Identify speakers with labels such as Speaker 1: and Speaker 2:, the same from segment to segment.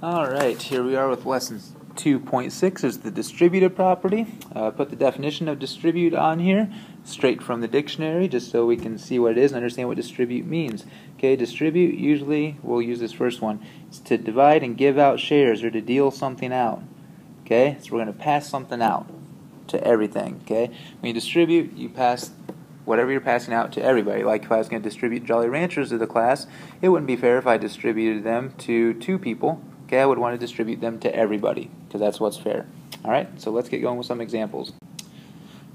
Speaker 1: Alright, here we are with lesson 2.6 is the distributive property. Put the definition of distribute on here, straight from the dictionary, just so we can see what it is and understand what distribute means. Okay, distribute, usually, we'll use this first one, is to divide and give out shares or to deal something out. Okay, so we're going to pass something out to everything. Okay, when you distribute, you pass whatever you're passing out to everybody. Like if I was going to distribute Jolly Ranchers to the class, it wouldn't be fair if I distributed them to 2 people. Okay, I would want to distribute them to everybody, because that's what's fair. Alright, so let's get going with some examples.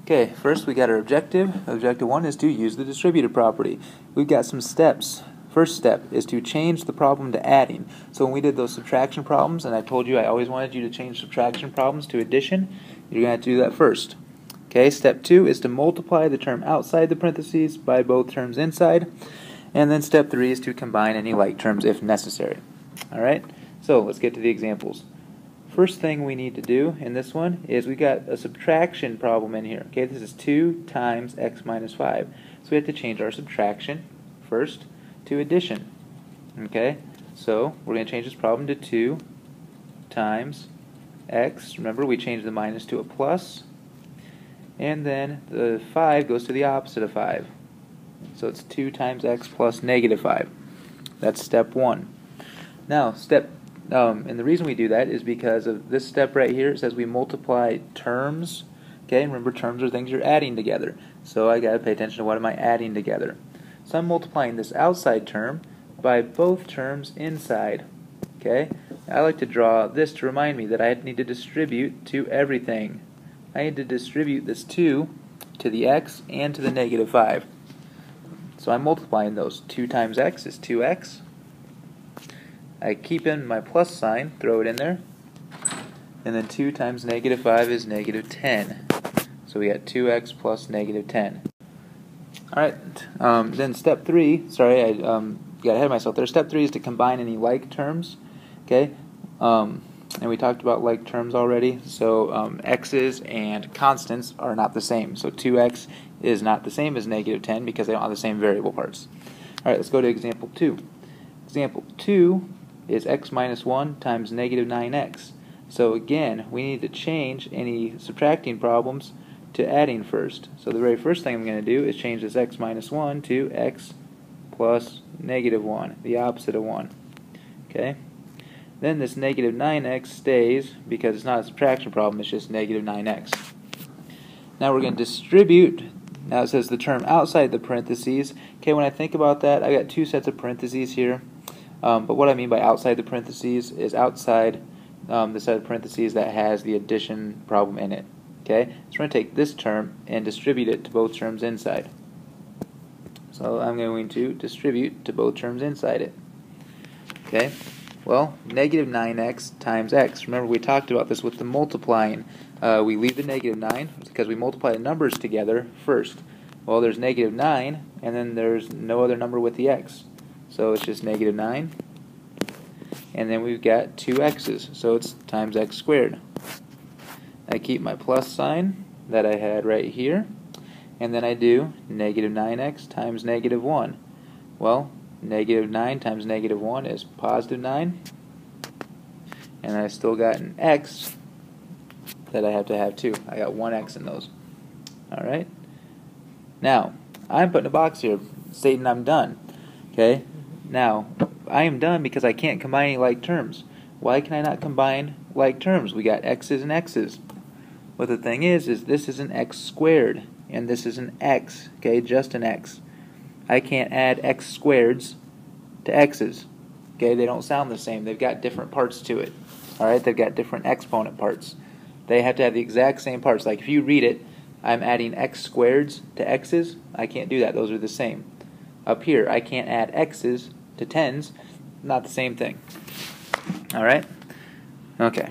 Speaker 1: Okay, first we got our objective. Objective 1 is to use the distributive property. We've got some steps. First step is to change the problem to adding. So when we did those subtraction problems, and I told you I always wanted you to change subtraction problems to addition, you're going to have to do that first. Okay, step 2 is to multiply the term outside the parentheses by both terms inside. And then step 3 is to combine any like terms if necessary. Alright? So let's get to the examples. First thing we need to do in this one is we got a subtraction problem in here. Okay, this is 2 times x minus 5. So we have to change our subtraction first to addition. Okay, so we're going to change this problem to 2 times x. Remember, we changed the minus to a plus. And then the 5 goes to the opposite of 5. So it's 2 times x plus negative 5. That's step 1. Now, and the reason we do that is because of this step right here. It says we multiply terms. Okay, and remember, terms are things you're adding together. So I got to pay attention to what am I adding together. So I'm multiplying this outside term by both terms inside. Okay, I like to draw this to remind me that I need to distribute to everything. I need to distribute this 2 to the x and to the negative 5. So I'm multiplying those. 2 times x is 2x. I keep in my plus sign, throw it in there, and then 2 times negative 5 is negative 10. So we got 2x plus negative 10. Alright, then step 3, sorry, I got ahead of myself there. Step 3 is to combine any like terms. Okay, and we talked about like terms already. So x's and constants are not the same. So 2x is not the same as negative 10 because they don't have the same variable parts. Alright, let's go to example 2. Example 2 is x minus 1 times negative 9x. So again, we need to change any subtracting problems to adding first. So the very first thing I'm going to do is change this x minus 1 to x plus negative 1, the opposite of 1. Okay? Then this negative 9x stays because it's not a subtraction problem, it's just negative 9x. Now we're going to distribute. Now it says the term outside the parentheses. Okay, when I think about that, I got 2 sets of parentheses here. But what I mean by outside the parentheses is outside the set of parentheses that has the addition problem in it. Okay, so we're going to take this term and distribute it to both terms inside. So I'm going to distribute to both terms inside it. Okay, well, negative 9x times x. Remember, we talked about this with the multiplying. We leave the negative 9 because we multiply the numbers together first. Well, there's negative 9, and then there's no other number with the x. So it's just negative 9. And then we've got 2 x's, so it's times x squared. I keep my plus sign that I had right here, and then I do negative 9x times negative 1. Well, negative 9 times negative 1 is positive 9, and I still got an x that I have to have too. I got 1 x in those. Alright? Now, I'm putting a box here stating I'm done. Okay? Now, I am done because I can't combine any like terms. Why can I not combine like terms? We got x's and x's. But the thing is this is an x squared, and this is an x, okay, just an x. I can't add x squareds to x's, okay, they don't sound the same. They've got different parts to it, alright, they've got different exponent parts. They have to have the exact same parts. Like if you read it, I'm adding x squareds to x's, I can't do that, those are the same. Up here, I can't add x's to 10s, not the same thing. Alright? Okay.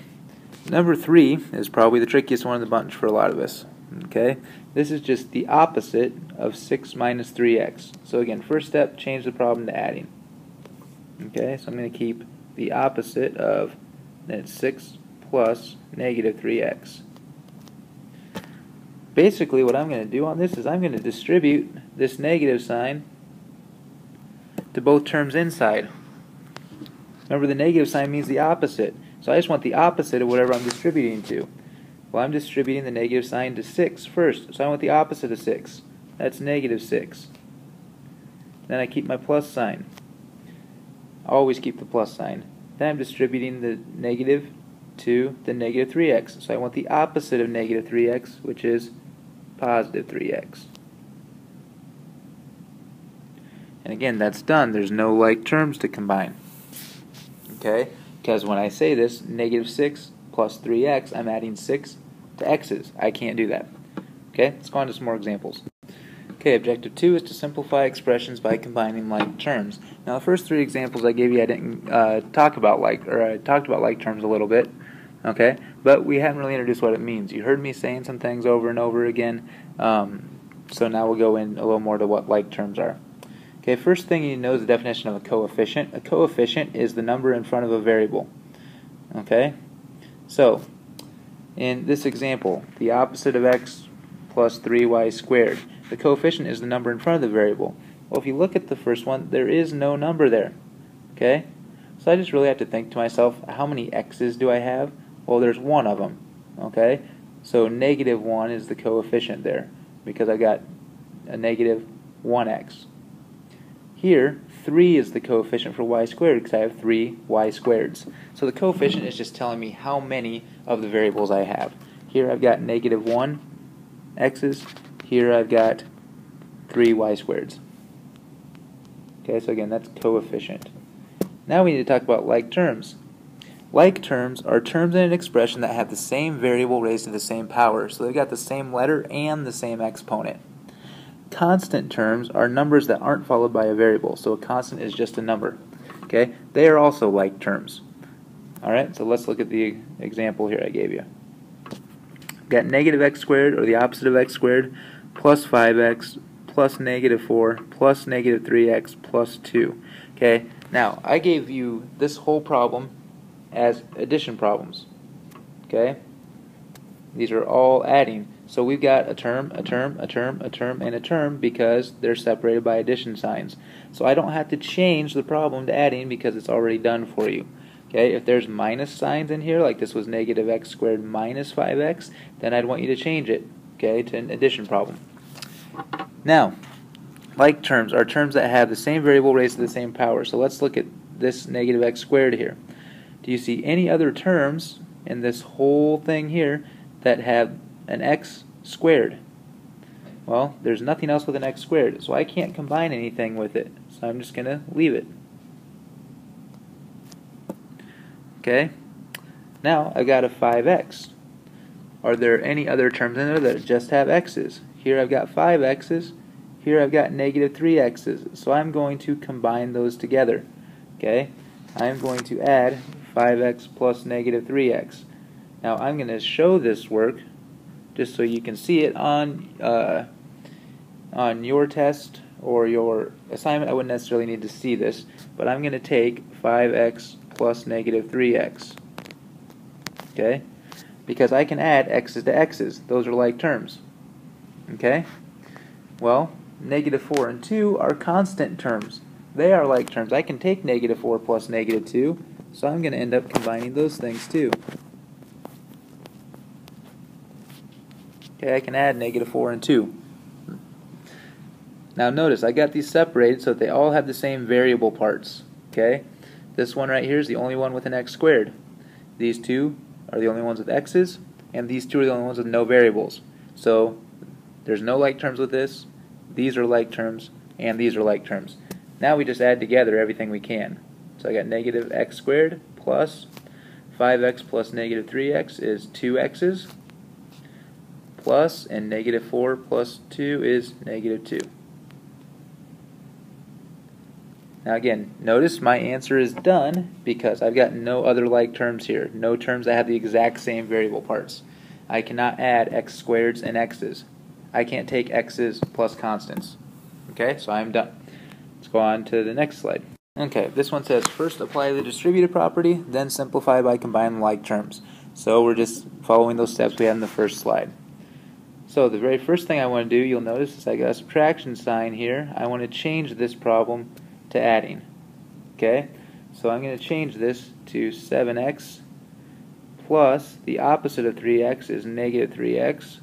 Speaker 1: Number 3 is probably the trickiest one in the bunch for a lot of us. Okay? This is just the opposite of 6 minus 3x. So again, first step, change the problem to adding. Okay, so I'm going to keep the opposite of, then it's 6 plus negative 3x. Basically, what I'm going to do on this is I'm going to distribute this negative sign to both terms inside. Remember, the negative sign means the opposite. So I just want the opposite of whatever I'm distributing to. Well, I'm distributing the negative sign to 6 first, so I want the opposite of 6. That's negative 6. Then I keep my plus sign. Always keep the plus sign. Then I'm distributing the negative to the negative 3x. So I want the opposite of negative 3x, which is positive 3x. And again, that's done. There's no like terms to combine. Okay? Because when I say this, negative 6 plus 3x, I'm adding 6 to x's. I can't do that. Okay? Let's go on to some more examples. Okay, objective 2 is to simplify expressions by combining like terms. Now, the first 3 examples I gave you, I didn't talk about like terms a little bit. Okay? But we haven't really introduced what it means. You heard me saying some things over and over again. So now we'll go in a little more to what like terms are. Okay, first thing you know is the definition of a coefficient. A coefficient is the number in front of a variable. Okay? So, in this example, the opposite of x plus 3y squared. The coefficient is the number in front of the variable. Well, if you look at the first one, there is no number there. Okay? So I just really have to think to myself, how many x's do I have? Well, there's one of them. Okay? So negative 1 is the coefficient there, because I got a negative 1x. Here, 3 is the coefficient for y squared because I have 3 y squareds. So the coefficient is just telling me how many of the variables I have. Here I've got negative 1 x's. Here I've got 3 y squareds. Okay, so again, that's coefficient. Now we need to talk about like terms. Like terms are terms in an expression that have the same variable raised to the same power. So they've got the same letter and the same exponent. Constant terms are numbers that aren't followed by a variable, so a constant is just a number. Okay, they are also like terms. Alright, so let's look at the example here I gave you. We've got negative x squared, or the opposite of x squared, plus 5x, plus negative 4, plus negative 3x, plus 2. Okay, now I gave you this whole problem as addition problems. Okay, these are all adding. So we've got a term, a term, a term, a term, and a term because they're separated by addition signs. So I don't have to change the problem to adding because it's already done for you. Okay, if there's minus signs in here, like this was negative x squared minus 5x, then I'd want you to change it, okay, to an addition problem. Now, like terms are terms that have the same variable raised to the same power. So let's look at this negative x squared here. Do you see any other terms in this whole thing here that have an x squared? Well, there's nothing else with an x squared, so I can't combine anything with it. So I'm just going to leave it. Okay? Now I've got a 5x. Are there any other terms in there that just have x's? Here I've got 5x's. Here I've got negative 3x's. So I'm going to combine those together. Okay? I'm going to add 5x plus negative 3x. Now I'm going to show this work just so you can see it on your test or your assignment. I wouldn't necessarily need to see this, but I'm going to take 5x plus negative 3x. Okay? Because I can add x's to x's. Those are like terms. Okay? Well, negative 4 and 2 are constant terms. They are like terms. I can take negative 4 plus negative 2, so I'm going to end up combining those things too. Okay, I can add negative 4 and 2. Now notice, I got these separated so that they all have the same variable parts. Okay, this one right here is the only one with an x squared. These two are the only ones with x's, and these two are the only ones with no variables. So there's no like terms with this, these are like terms, and these are like terms. Now we just add together everything we can. So I got negative x squared plus 5x plus negative 3x is 2x's. Plus, and negative 4 plus 2 is negative 2. Now again, notice my answer is done because I've got no other like terms here. No terms that have the exact same variable parts. I cannot add x squareds and x's. I can't take x's plus constants. Okay, so I'm done. Let's go on to the next slide. Okay, this one says first apply the distributive property, then simplify by combining like terms. So we're just following those steps we had in the first slide. So the very first thing I want to do, you'll notice, is I got a subtraction sign here. I want to change this problem to adding. Okay? So I'm going to change this to 7x plus the opposite of 3x is negative 3x.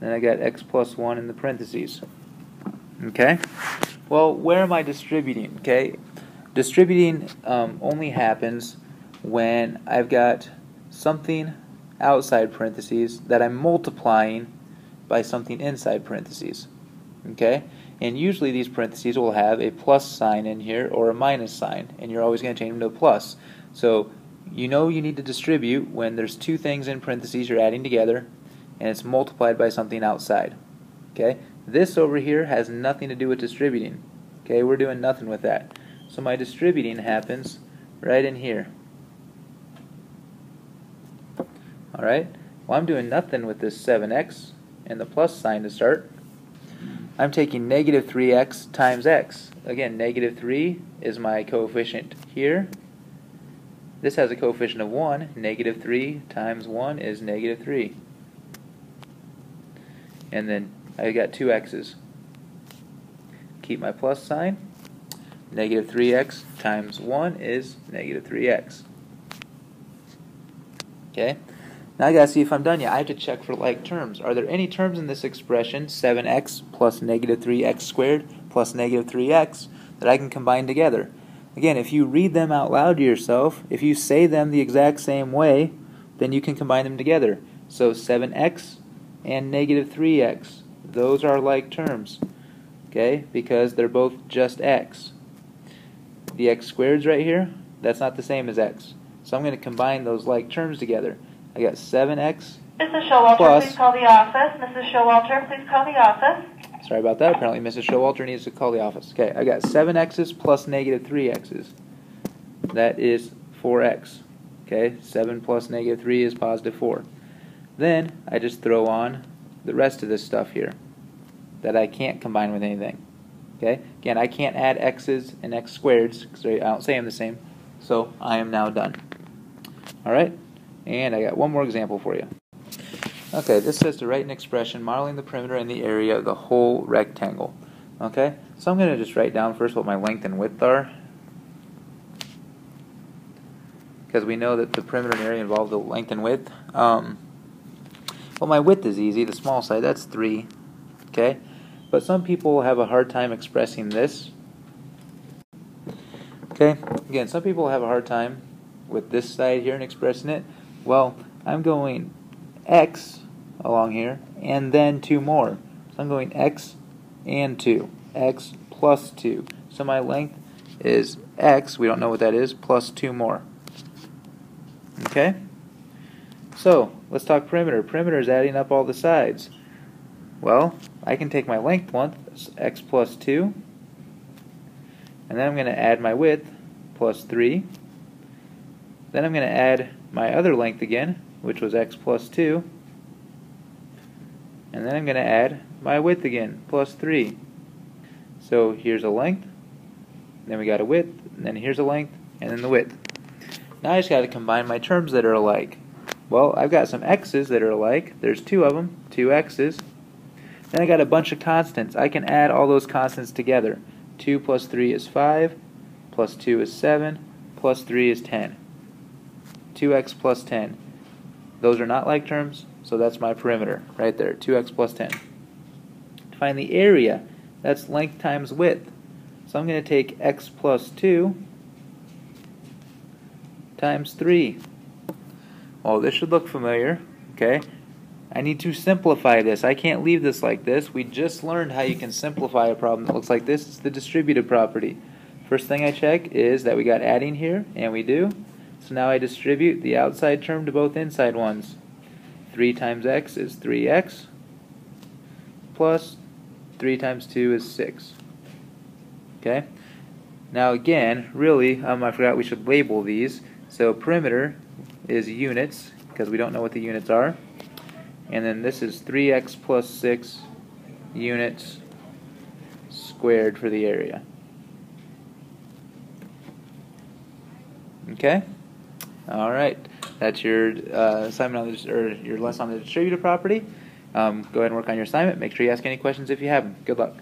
Speaker 1: Then I got x plus 1 in the parentheses. Okay? Well, where am I distributing? Okay? Distributing only happens when I've got something outside parentheses that I'm multiplying by something inside parentheses. Okay? And usually these parentheses will have a plus sign in here or a minus sign, and you're always going to change them to a plus. So you know you need to distribute when there's two things in parentheses you're adding together and it's multiplied by something outside. Okay? This over here has nothing to do with distributing. Okay? We're doing nothing with that. So my distributing happens right in here. Alright? Well, I'm doing nothing with this 7x and the plus sign to start. I'm taking negative 3x times x. Again, negative 3 is my coefficient here. This has a coefficient of 1. Negative 3 times 1 is negative 3. And then I got two x's. Keep my plus sign. Negative 3x times 1 is negative 3x. Okay? Now I gotta see if I'm done yet. I have to check for like terms. Are there any terms in this expression, 7x plus negative 3x squared plus negative 3x, that I can combine together? Again, if you read them out loud to yourself, if you say them the exact same way, then you can combine them together. So 7x and negative 3x, those are like terms, okay, because they're both just x. The x squared's right here, that's not the same as x. So I'm going to combine those like terms together. I got 7x
Speaker 2: Mrs. Showalter,
Speaker 1: plus,
Speaker 2: please call the office. Mrs. Showalter, please call the office.
Speaker 1: sorry about that, apparently Mrs. Showalter needs to call the office. Okay, I got 7x's plus negative 3x's. That is 4x. Okay, 7 plus negative 3 is positive 4. Then I just throw on the rest of this stuff here that I can't combine with anything. Okay, again, I can't add x's and x squareds because I don't say them the same. So I am now done. Alright, and I got one more example for you. Okay, this says to write an expression modeling the perimeter and the area of the whole rectangle. Okay, so I'm going to just write down first what my length and width are, because we know that the perimeter and area involve the length and width. Well, my width is easy, the small side, that's 3. Okay, but some people have a hard time expressing this. Okay, again, some people have a hard time with this side here and expressing it. Well, I'm going x along here and then 2 more. So I'm going x and 2, x plus 2. So my length is x, we don't know what that is, plus 2 more. Okay? So, let's talk perimeter. Perimeter is adding up all the sides. Well, I can take my length once, x plus 2, and then I'm going to add my width, plus 3. Then I'm going to add my other length again, which was x plus 2. And then I'm going to add my width again, plus 3. So here's a length, then we got a width, and then here's a length, and then the width. Now I just got to combine my terms that are alike. Well, I've got some x's that are alike. There's 2 of them, 2 x's. Then I got a bunch of constants. I can add all those constants together. 2 plus 3 is 5, plus 2 is 7, plus 3 is 10. 2x plus 10. Those are not like terms, so that's my perimeter right there, 2x plus 10. To find the area, that's length times width. So I'm going to take x plus 2 times 3. Well, this should look familiar, okay? I need to simplify this. I can't leave this like this. We just learned how you can simplify a problem that looks like this. It's the distributive property. First thing I check is that we got adding here, and we do. So now I distribute the outside term to both inside ones. 3 times x is 3x, plus 3 times 2 is 6. Okay? Now again, really, I forgot we should label these. So perimeter is units, because we don't know what the units are. And then this is 3x plus 6 units squared for the area. Okay? Alright, that's your assignment on your lesson on the distributive property. Go ahead and work on your assignment. Make sure you ask any questions if you have them. Good luck.